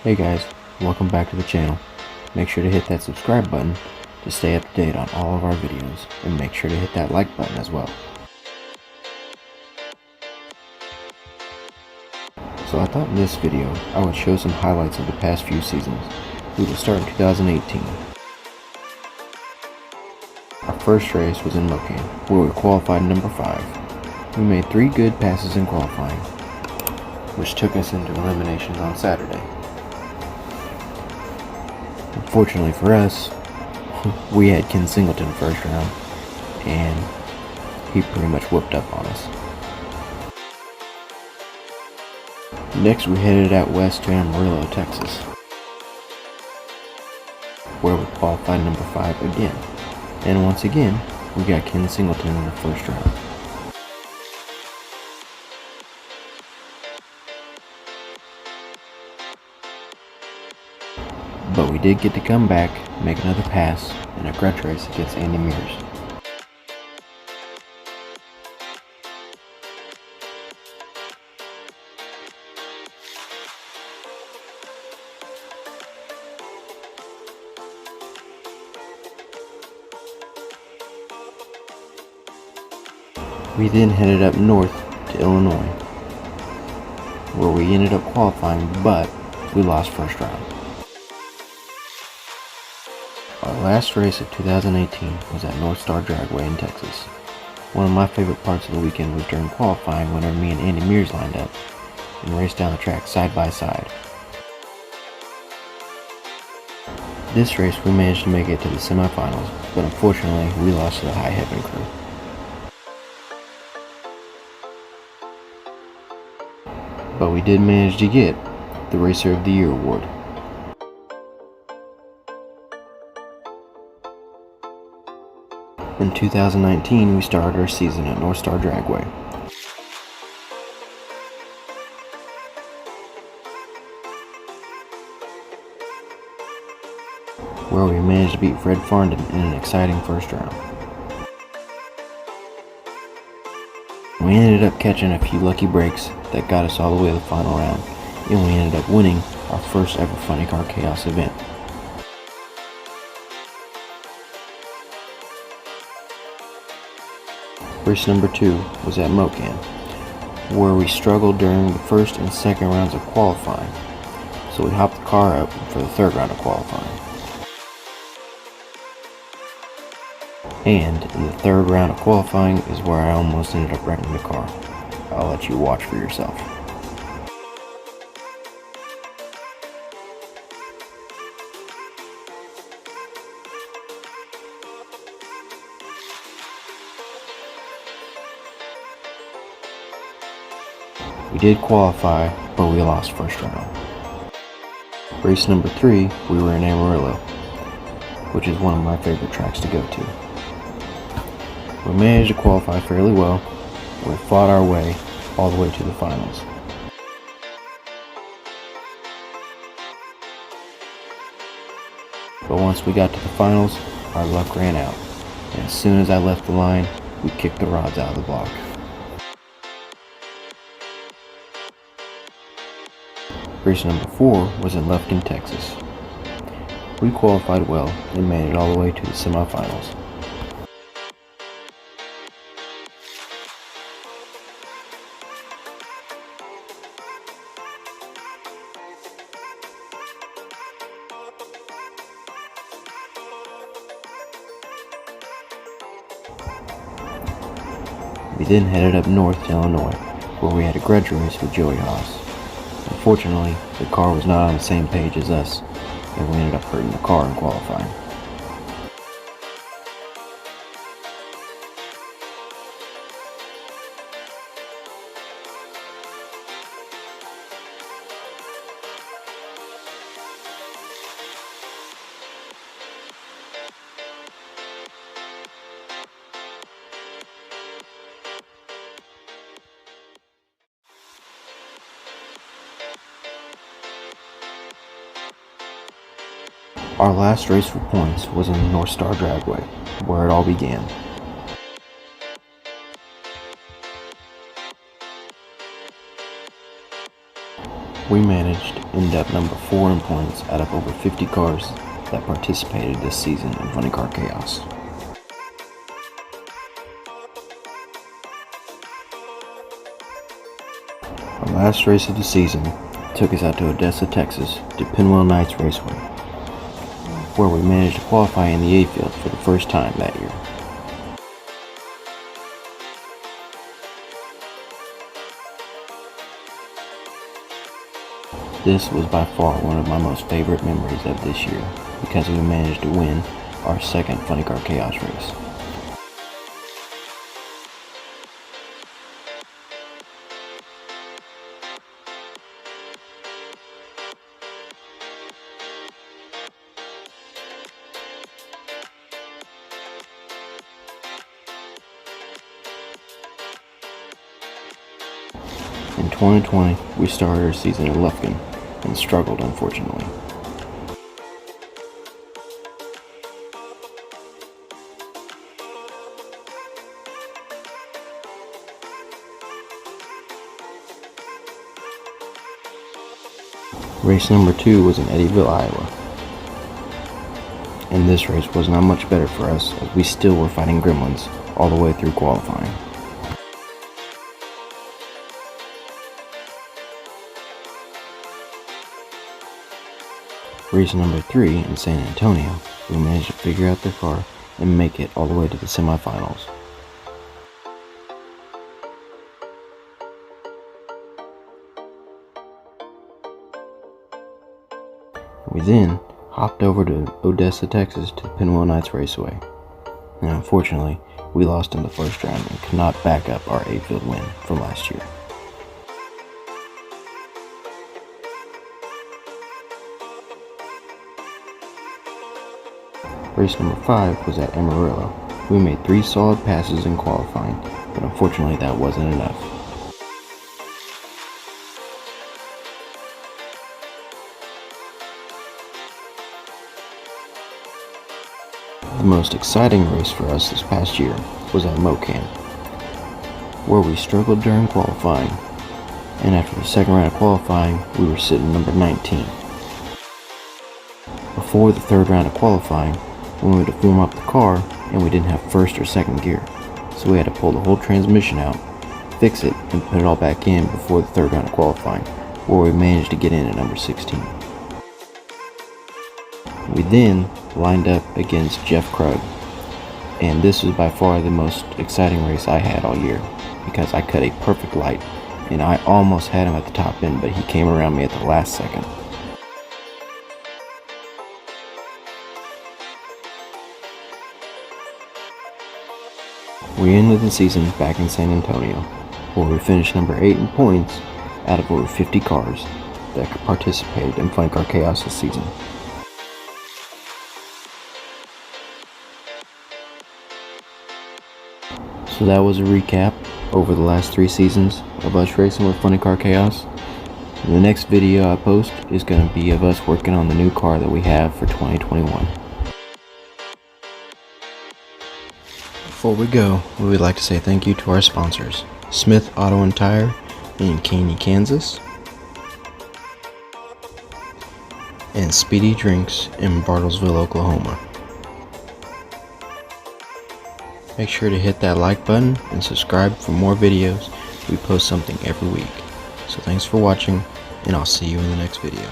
Hey guys, welcome back to the channel. Make sure to hit that subscribe button to stay up to date on all of our videos, and make sure to hit that like button as well. So I thought in this video I would show some highlights of the past few seasons. We will start in 2018. Our first race was in Mocan, where we qualified number 5. We made 3 good passes in qualifying, which took us into eliminations on Saturday. Unfortunately for us, we had Ken Singleton first round, and he pretty much whooped up on us. Next we headed out west to Amarillo, Texas, where we qualified number 5 again. And once again, we got Ken Singleton in the first round. But we did get to come back, make another pass in a grudge race against Andy Mears. We then headed up north to Illinois, where we ended up qualifying, but we lost first round. Our last race of 2018 was at North Star Dragway in Texas. One of my favorite parts of the weekend was during qualifying, whenever me and Andy Mears lined up and raced down the track side by side. This race we managed to make it to the semifinals, but unfortunately we lost to the High Heaven crew. But we did manage to get the Racer of the Year award. In 2019, we started our season at North Star Dragway. Where we managed to beat Fred Farndon in an exciting first round. We ended up catching a few lucky breaks that got us all the way to the final round, and we ended up winning our first ever Funny Car Chaos event. Race number 2 was at Mocan, where we struggled during the first and second rounds of qualifying, so we hopped the car up for the third round of qualifying. And in the third round of qualifying is where I almost ended up wrecking the car. I'll let you watch for yourself. We did qualify, but we lost first round. Race number 3, we were in Amarillo, which is one of my favorite tracks to go to. We managed to qualify fairly well. We fought our way all the way to the finals. But once we got to the finals, our luck ran out, and as soon as I left the line, we kicked the rods out of the block. Race number 4 was in Lufkin, Texas. We qualified well and made it all the way to the semifinals. We then headed up north to Illinois, where we had a grudge race with Joey Haas. Unfortunately, the car was not on the same page as us, and we ended up hurting the car in qualifying. Our last race for points was in the North Star Dragway, where it all began. We managed to end up number 4 in points out of over 50 cars that participated this season in Funny Car Chaos. Our last race of the season took us out to Odessa, Texas to Pinwheel Nights Raceway, where we managed to qualify in the A field for the first time that year. This was by far one of my most favorite memories of this year because we managed to win our second Funny Car Chaos race. In 2020, we started our season in Lufkin and struggled, unfortunately. Race number 2 was in Eddyville, Iowa. And this race was not much better for us as we still were fighting gremlins all the way through qualifying. Race number 3 in San Antonio, we managed to figure out their car and make it all the way to the semifinals. We then hopped over to Odessa, Texas to Pinwheel Nights Raceway. And unfortunately, we lost in the first round and could not back up our A-field win from last year. Race number 5 was at Amarillo. We made 3 solid passes in qualifying, but unfortunately that wasn't enough. The most exciting race for us this past year was at Mocan, where we struggled during qualifying, and after the second round of qualifying, we were sitting number 19. Before the third round of qualifying, we went to form up the car and we didn't have first or second gear, so we had to pull the whole transmission out, fix it, and put it all back in before the third round of qualifying, where we managed to get in at number 16. We then lined up against Jeff Krug, and this was by far the most exciting race I had all year because I cut a perfect light and I almost had him at the top end, but he came around me at the last second. We ended the season back in San Antonio, where we finished number 8 in points out of over 50 cars that participated in Funny Car Chaos this season. So that was a recap over the last 3 seasons of us racing with Funny Car Chaos. And the next video I post is going to be of us working on the new car that we have for 2021. Before we go, we would like to say thank you to our sponsors, Smith Auto and Tire in Caney, Kansas, and Speedy Drinks in Bartlesville, Oklahoma. Make sure to hit that like button and subscribe for more videos. We post something every week. So thanks for watching, and I'll see you in the next video.